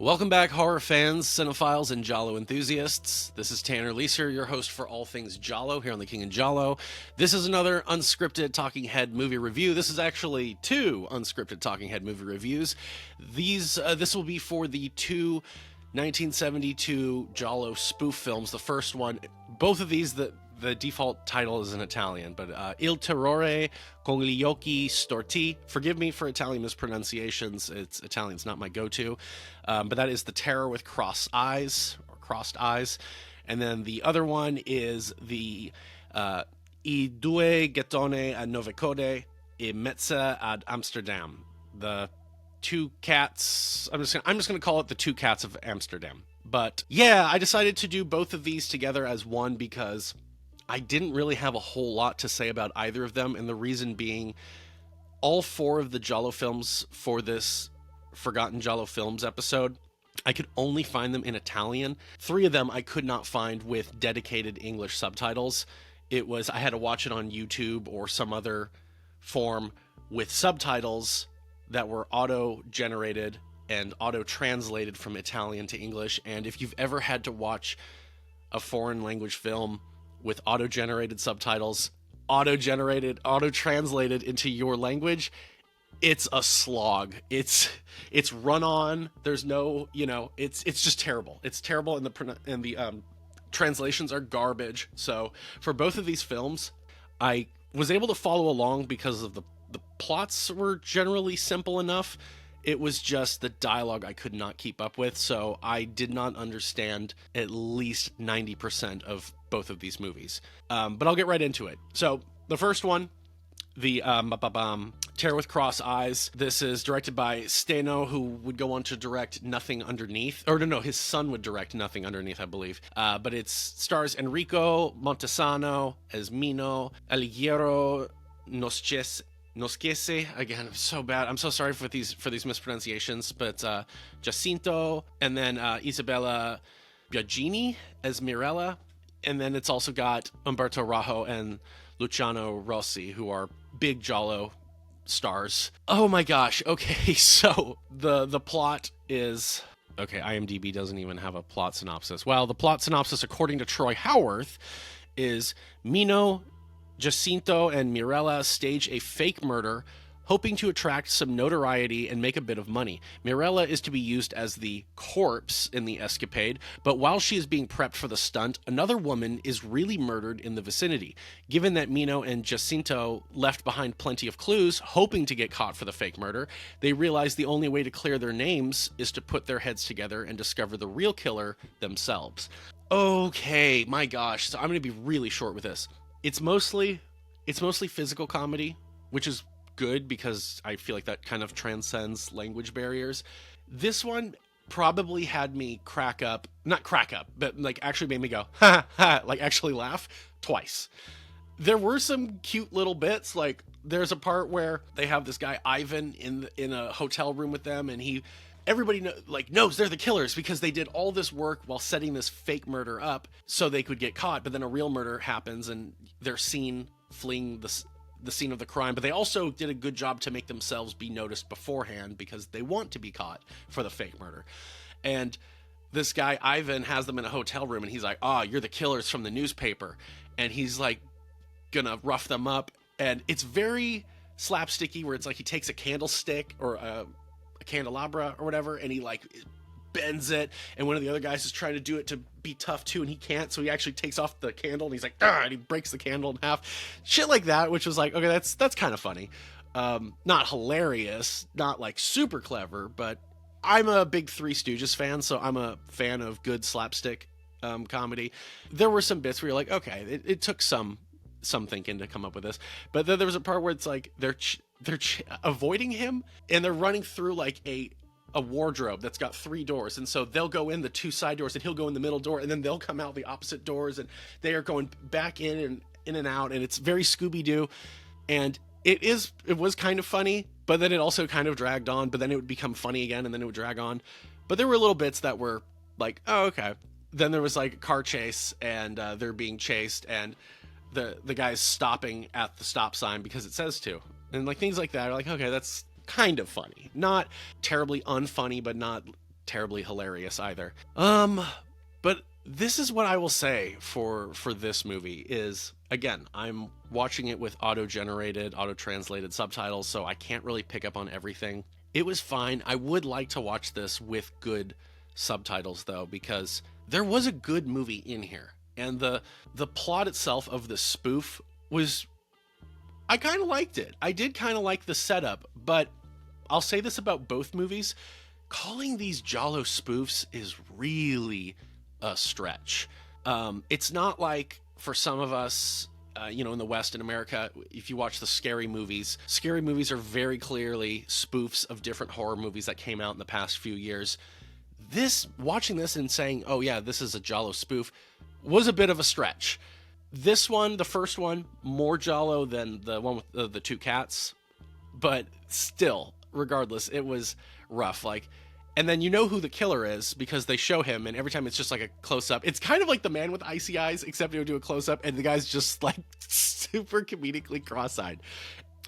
Welcome back, horror fans, cinephiles, and Giallo enthusiasts. This is Tanner Leeser, your host for all things Giallo here on the King and Giallo. This is another unscripted talking head movie review. This is actually two unscripted talking head movie reviews. This will be for the two 1972 Giallo spoof films. The first one, both of these, the default title is in Italian, but Il terrore con gli occhi storti. Forgive me for Italian mispronunciations. Italian's not my go-to. But that is The Terror with Crossed Eyes, or Crossed Eyes. And then the other one is the I due gattone a nove code e mezza ad Amsterdam. The two cats. I'm just gonna call it the two cats of Amsterdam. But yeah, I decided to do both of these together as one because I didn't really have a whole lot to say about either of them, and the reason being, all four of the Giallo films for this Forgotten Giallo Films episode, I could only find them in Italian. Three of them I could not find with dedicated English subtitles. I had to watch it on YouTube or some other form with subtitles that were auto-generated and auto-translated from Italian to English, and if you've ever had to watch a foreign language film with auto-generated subtitles, auto-translated into your language, it's a slog. It's run on. There's no, it's just terrible. It's terrible, and the translations are garbage. So for both of these films, I was able to follow along because of the plots were generally simple enough. It was just the dialogue I could not keep up with, so I did not understand at least 90% of both of these movies. But I'll get right into it. So the first one, the Terror with Crossed Eyes. This is directed by Steno, who would go on to direct Nothing Underneath. Or no, his son would direct Nothing Underneath, I believe. But it stars Enrico, Montesano as Mino, Alighiero, Noschese, again, I'm so bad. I'm so sorry for these mispronunciations, but Giacinto, and then Isabella Biagini as Mirella, and then it's also got Umberto Rajo and Luciano Rossi, who are big Giallo stars. Oh my gosh. Okay, so the plot is... Okay, IMDb doesn't even have a plot synopsis. Well, the plot synopsis, according to Troy Howarth, is Mino, Giacinto, and Mirella stage a fake murder, hoping to attract some notoriety and make a bit of money. Mirella is to be used as the corpse in the escapade, but while she is being prepped for the stunt, another woman is really murdered in the vicinity. Given that Mino and Giacinto left behind plenty of clues, hoping to get caught for the fake murder, they realize the only way to clear their names is to put their heads together and discover the real killer themselves. Okay, my gosh, so I'm going to be really short with this. It's mostly physical comedy, which is good because I feel like that kind of transcends language barriers. This one probably had me not crack up, but like actually made me go, ha ha, like actually laugh twice. There were some cute little bits, like there's a part where they have this guy Ivan in a hotel room with them, and everybody knows they're the killers because they did all this work while setting this fake murder up so they could get caught, but then a real murder happens and they're seen fleeing the scene of the crime, but they also did a good job to make themselves be noticed beforehand because they want to be caught for the fake murder. And this guy Ivan has them in a hotel room, and he's like, you're the killers from the newspaper, and he's like gonna rough them up, and it's very slapsticky where it's like he takes a candlestick or a candelabra or whatever, and he like bends it, and one of the other guys is trying to do it to be tough too, and he can't, so he actually takes off the candle, and he's like, and he breaks the candle in half. Shit like that, which was like, okay, that's kind of funny. Not hilarious, not like super clever, but I'm a big Three Stooges fan, so I'm a fan of good slapstick comedy. There were some bits where you're like, okay, it took some thinking to come up with this, but then there was a part where it's like they're avoiding him, and they're running through like a wardrobe that's got 3 doors, and so they'll go in the 2 side doors, and he'll go in the middle door, and then they'll come out the opposite doors, and they are going back in and out, and it's very Scooby-Doo, and it was kind of funny, but then it also kind of dragged on, but then it would become funny again, and then it would drag on. But there were little bits that were like, oh, okay. Then there was like a car chase, and they're being chased, and the guy's stopping at the stop sign because it says to, and like things like that are like, okay, that's kind of funny, not terribly unfunny, but not terribly hilarious either. But this is what I will say for this movie is, again, I'm watching it with auto-generated, auto-translated subtitles, so I can't really pick up on everything. It was fine. I would like to watch this with good subtitles, though, because there was a good movie in here. And the plot itself of the spoof was... I kind of liked it. I did kind of like the setup, but I'll say this about both movies. Calling these giallo spoofs is really a stretch. It's not like for some of us, in the West, in America, if you watch the scary movies are very clearly spoofs of different horror movies that came out in the past few years. Watching this and saying, oh yeah, this is a giallo spoof, was a bit of a stretch. This one, the first one, more giallo than the one with the two cats, but still, regardless, it was rough. And then you know who the killer is because they show him, and every time it's just like a close-up. It's kind of like the man with icy eyes, except you do a close-up, and the guy's just like super comedically cross-eyed.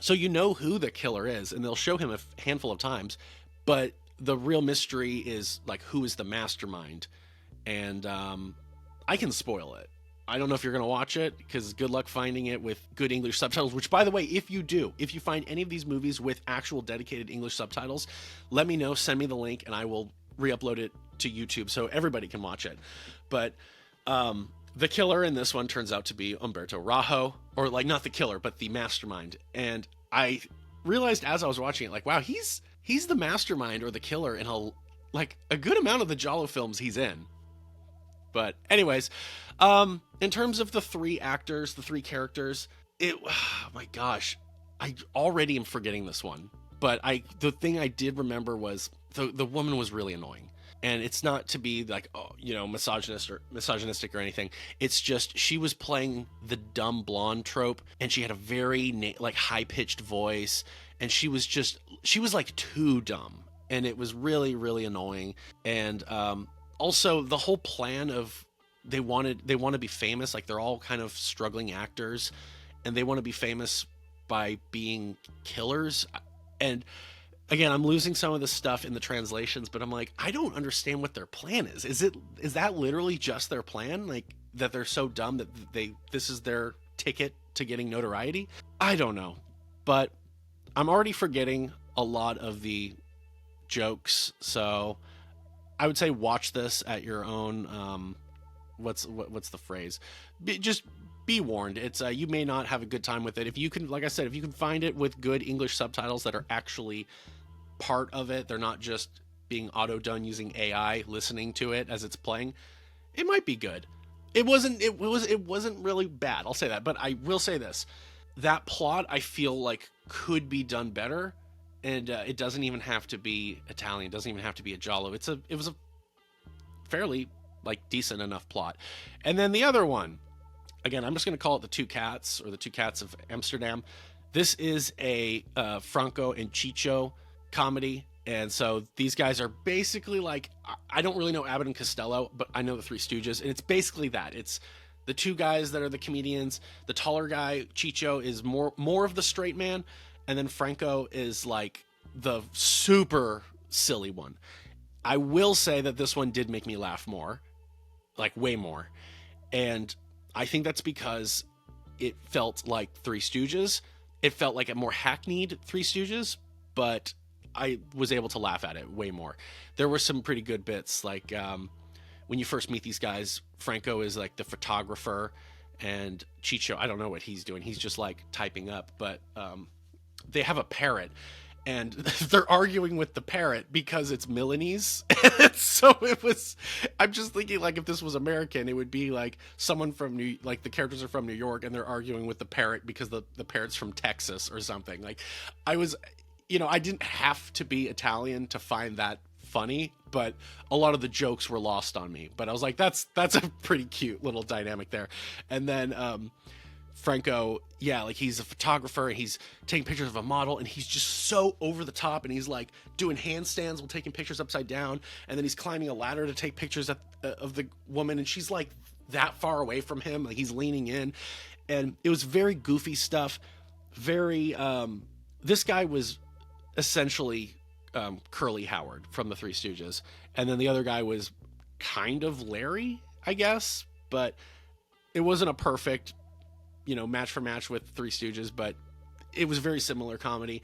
So you know who the killer is, and they'll show him a handful of times, but the real mystery is like who is the mastermind, and I can spoil it. I don't know if you're going to watch it, because good luck finding it with good English subtitles, which, by the way, if you find any of these movies with actual dedicated English subtitles, let me know, send me the link, and I will re-upload it to YouTube so everybody can watch it. But the killer in this one turns out to be Umberto Rajo, or like not the killer, but the mastermind. And I realized as I was watching it, like, wow, he's the mastermind or the killer in a good amount of the giallo films he's in. But anyways, in terms of the three actors, the three characters, oh my gosh, I already am forgetting this one. But the thing I did remember was the woman was really annoying. And it's not to be like, misogynistic or anything. It's just she was playing the dumb blonde trope, and she had a very high-pitched voice, and she was like too dumb, and it was really, really annoying. And also, the whole plan of they want to be famous, like they're all kind of struggling actors, and they want to be famous by being killers. And again, I'm losing some of the stuff in the translations, but I'm like, I don't understand what their plan is. Is that literally just their plan? Like that they're so dumb that this is their ticket to getting notoriety? I don't know, but I'm already forgetting a lot of the jokes, so I would say watch this at your own. What's the phrase? Just be warned. It's you may not have a good time with it. If you can, like I said, if you can find it with good English subtitles that are actually part of it, they're not just being auto done using AI listening to it as it's playing, it might be good. It wasn't really bad. I'll say that, but I will say this: that plot I feel like could be done better. And it doesn't even have to be Italian. It doesn't even have to be a giallo. It was a fairly decent enough plot. And then the other one, again, I'm just going to call it the Two Cats, or the Two Cats of Amsterdam. This is a Franco and Ciccio comedy. And so these guys are basically like, I don't really know Abbott and Costello, but I know the Three Stooges. And it's basically that. It's the two guys that are the comedians. The taller guy, Ciccio, is more of the straight man. And then Franco is like the super silly one. I will say that this one did make me laugh more, like way more. And I think that's because it felt like Three Stooges. It felt like a more hackneyed Three Stooges, but I was able to laugh at it way more. There were some pretty good bits, like when you first meet these guys, Franco is like the photographer, and Ciccio, I don't know what he's doing. He's just like typing up, but they have a parrot, and they're arguing with the parrot because it's Milanese. So I'm just thinking, like, if this was American, it would be like someone from the characters are from New York, and they're arguing with the parrot because the parrot's from Texas or something. Like, I didn't have to be Italian to find that funny, but a lot of the jokes were lost on me. But I was like, that's a pretty cute little dynamic there. And then Franco, yeah, like he's a photographer and he's taking pictures of a model, and he's just so over the top, and he's like doing handstands while taking pictures upside down, and then he's climbing a ladder to take pictures of the woman, and she's like that far away from him, like he's leaning in. And it was very goofy stuff. Very this guy was essentially Curly Howard from the Three Stooges. And then the other guy was kind of Larry, I guess, but it wasn't a perfect, match for match with Three Stooges, but it was very similar comedy.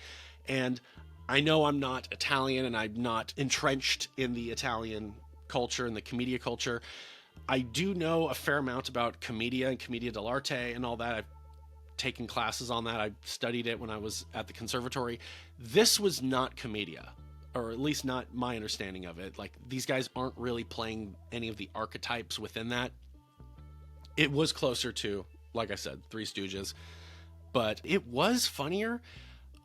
And I know I'm not Italian and I'm not entrenched in the Italian culture and the commedia culture. I do know a fair amount about commedia and commedia dell'arte and all that. I've taken classes on that. I studied it when I was at the conservatory. This was not commedia, or at least not my understanding of it. Like, these guys aren't really playing any of the archetypes within that. It was closer to, like I said, Three Stooges, but it was funnier.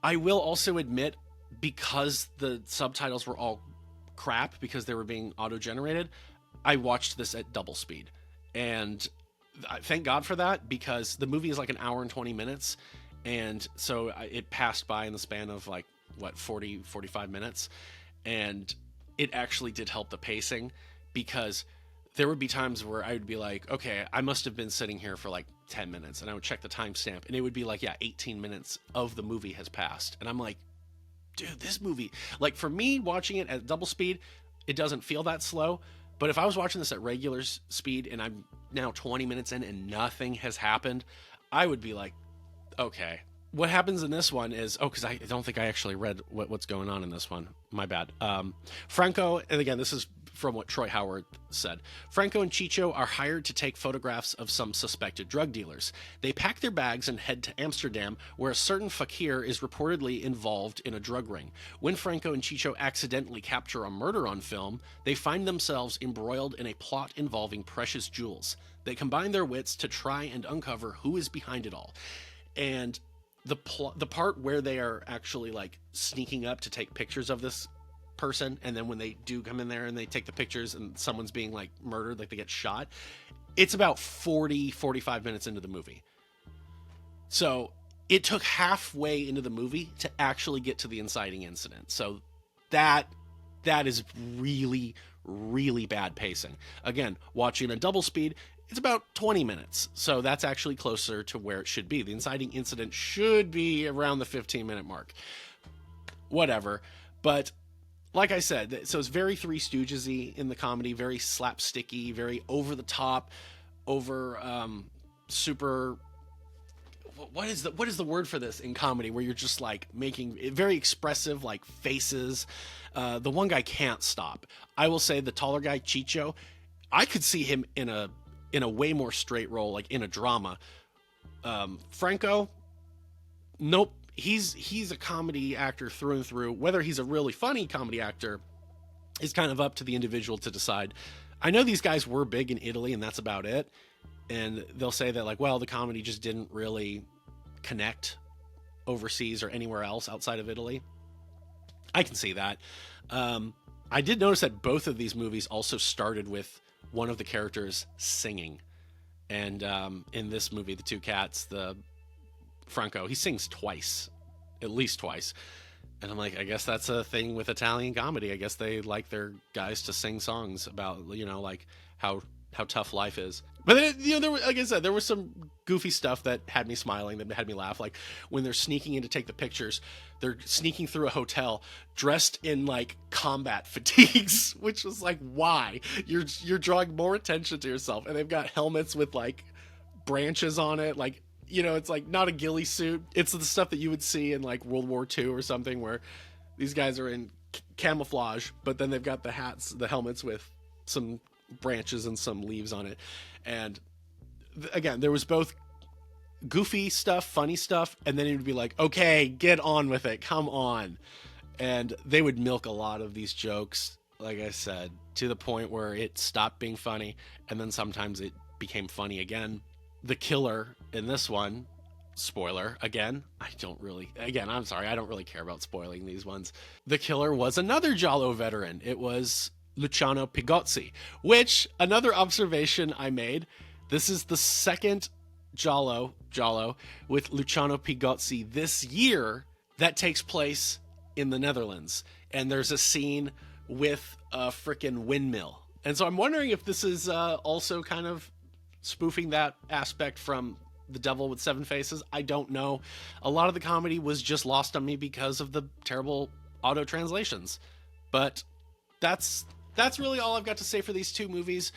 I will also admit, because the subtitles were all crap because they were being auto-generated, I watched this at double speed. And thank God for that, because the movie is like an hour and 20 minutes. And so it passed by in the span of 45 minutes. And it actually did help the pacing, because there would be times where I would be like, okay, I must have been sitting here for 10 minutes. And I would check the timestamp and it would be 18 minutes of the movie has passed. And I'm like, dude, this movie, for me watching it at double speed, it doesn't feel that slow. But if I was watching this at regular speed and I'm now 20 minutes in and nothing has happened, I would be like, okay. What happens in this one is, because I don't think I actually read what's going on in this one. My bad. Franco, and again, this is from what Troy Howarth said. Franco and Chicho are hired to take photographs of some suspected drug dealers. They pack their bags and head to Amsterdam, where a certain fakir is reportedly involved in a drug ring. When Franco and Chicho accidentally capture a murder on film, they find themselves embroiled in a plot involving precious jewels. They combine their wits to try and uncover who is behind it all. And the part where they are actually sneaking up to take pictures of this person, and then when they do come in there and they take the pictures and someone's being murdered, they get shot, it's about 45 minutes into the movie. So it took halfway into the movie to actually get to the inciting incident. So that is really, really bad pacing. Again, watching a double speed, it's about 20 minutes. So that's actually closer to where it should be. The inciting incident should be around the 15-minute mark. Whatever. But like I said, so it's very Three Stooges-y in the comedy, very slapsticky, very over the top, super. What is the word for this in comedy where you're just making very expressive faces? The one guy can't stop. I will say the taller guy, Chicho, I could see him in a way more straight role, in a drama. Franco, nope. He's a comedy actor through and through. Whether he's a really funny comedy actor is kind of up to the individual to decide. I know these guys were big in Italy and that's about it. And they'll say that the comedy just didn't really connect overseas or anywhere else outside of Italy. I can see that. I did notice that both of these movies also started with one of the characters singing. And in this movie, The Two Cats, Franco, he sings twice, at least twice. And I'm like, I guess that's a thing with Italian comedy. I guess they like their guys to sing songs about, how tough life is. But then, there like I said, there was some goofy stuff that had me smiling, that had me laugh. Like when they're sneaking in to take the pictures, they're sneaking through a hotel dressed in combat fatigues, which was why? You're drawing more attention to yourself. And they've got helmets with branches on it, it's not a ghillie suit. It's the stuff that you would see in World War II or something, where these guys are in camouflage, but then they've got the helmets with some branches and some leaves on it. And again, there was both goofy stuff, funny stuff, and then it would be okay, get on with it, come on. And they would milk a lot of these jokes, like I said, to the point where it stopped being funny, and then sometimes it became funny again. The killer in this one, spoiler, again, I'm sorry, I don't really care about spoiling these ones. The killer was another Giallo veteran. It was Luciano Pigozzi, which, another observation I made, this is the second Giallo with Luciano Pigozzi this year that takes place in the Netherlands. And there's a scene with a frickin' windmill. And so I'm wondering if this is also kind of spoofing that aspect from The Devil with Seven Faces. I don't know. A lot of the comedy was just lost on me because of the terrible auto translations. But that's really all I've got to say for these two movies.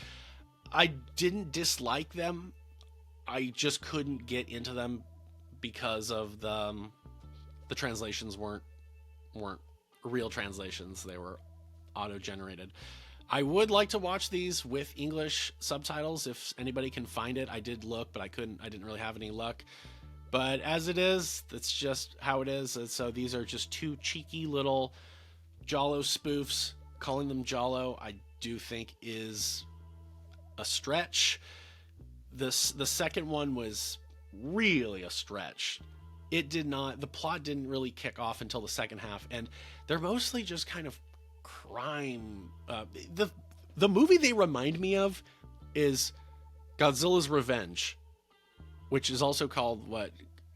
I didn't dislike them. I just couldn't get into them because of the translations weren't real translations. They were auto-generated. I would like to watch these with English subtitles if anybody can find it. I did look, but I didn't really have any luck. But as it is, that's just how it is. And so these are just two cheeky little Giallo spoofs. Calling them Giallo, I do think is a stretch. The second one was really a stretch. The plot didn't really kick off until the second half, and they're mostly just kind of crime. The movie they remind me of is Godzilla's Revenge, which is also called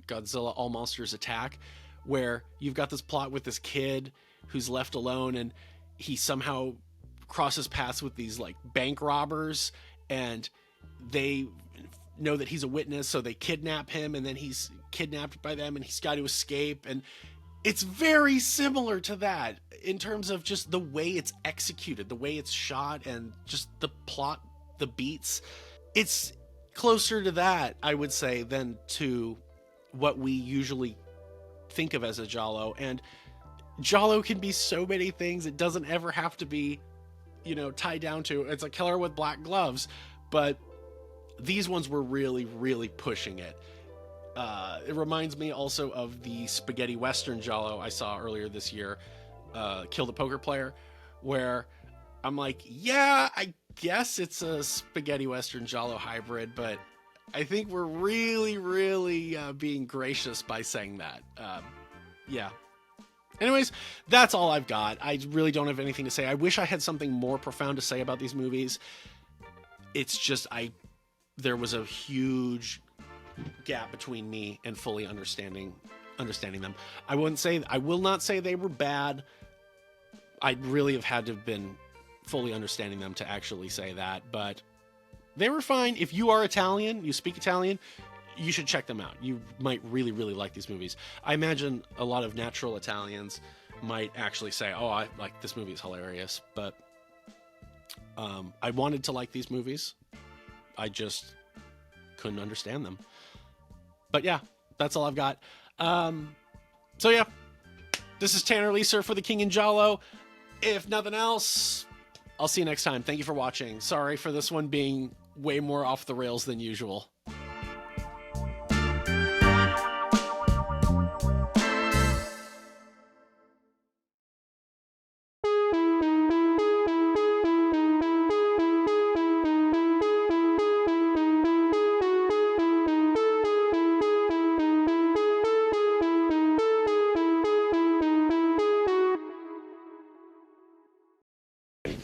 Godzilla All Monsters Attack, where you've got this plot with this kid who's left alone, and he somehow crosses paths with these like bank robbers, and they know that he's a witness, so they kidnap him, and then he's kidnapped by them, and he's got to escape. And it's very similar to that in terms of just the way it's executed, the way it's shot, and just the plot, the beats. It's closer to that, I would say, than to what we usually think of as a Giallo. And Giallo can be so many things. It doesn't ever have to be, tied down to it's a killer with black gloves. But these ones were really, really pushing it. It reminds me also of the spaghetti western Giallo I saw earlier this year, Kill the Poker Player, where I'm like, yeah, I guess it's a spaghetti western Giallo hybrid, but I think we're really, really being gracious by saying that. Yeah. Anyways, that's all I've got. I really don't have anything to say. I wish I had something more profound to say about these movies. It's just there was a huge gap between me and fully understanding them. I will not say they were bad. I really have had to have been fully understanding them to actually say that, but they were fine. If you are Italian, you speak Italian, you should check them out. You might really, really like these movies. I imagine a lot of natural Italians might actually say, oh, I like this movie is hilarious, but I wanted to like these movies. I just couldn't understand them. But yeah, that's all I've got. So yeah, this is Tanner Leeser for The King in Giallo. If nothing else, I'll see you next time. Thank you for watching. Sorry for this one being way more off the rails than usual.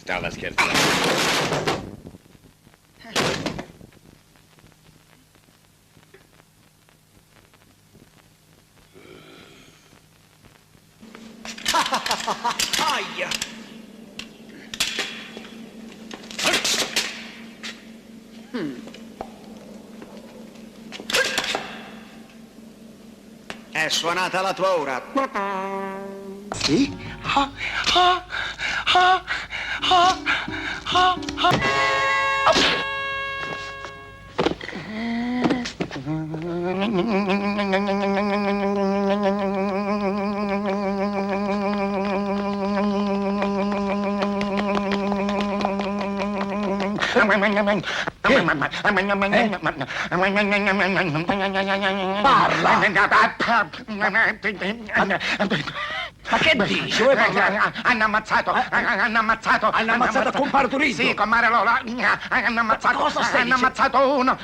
Now let's get it. Aia! È suonata la tua ora. Sì? Ha, ha, ha, ha, ha, ha. Ma che dici? Vuoi parlare? Hanno ammazzato Hanno ammazzato compare Turismo? Sì, compare Lola. Hanno ammazzato uno.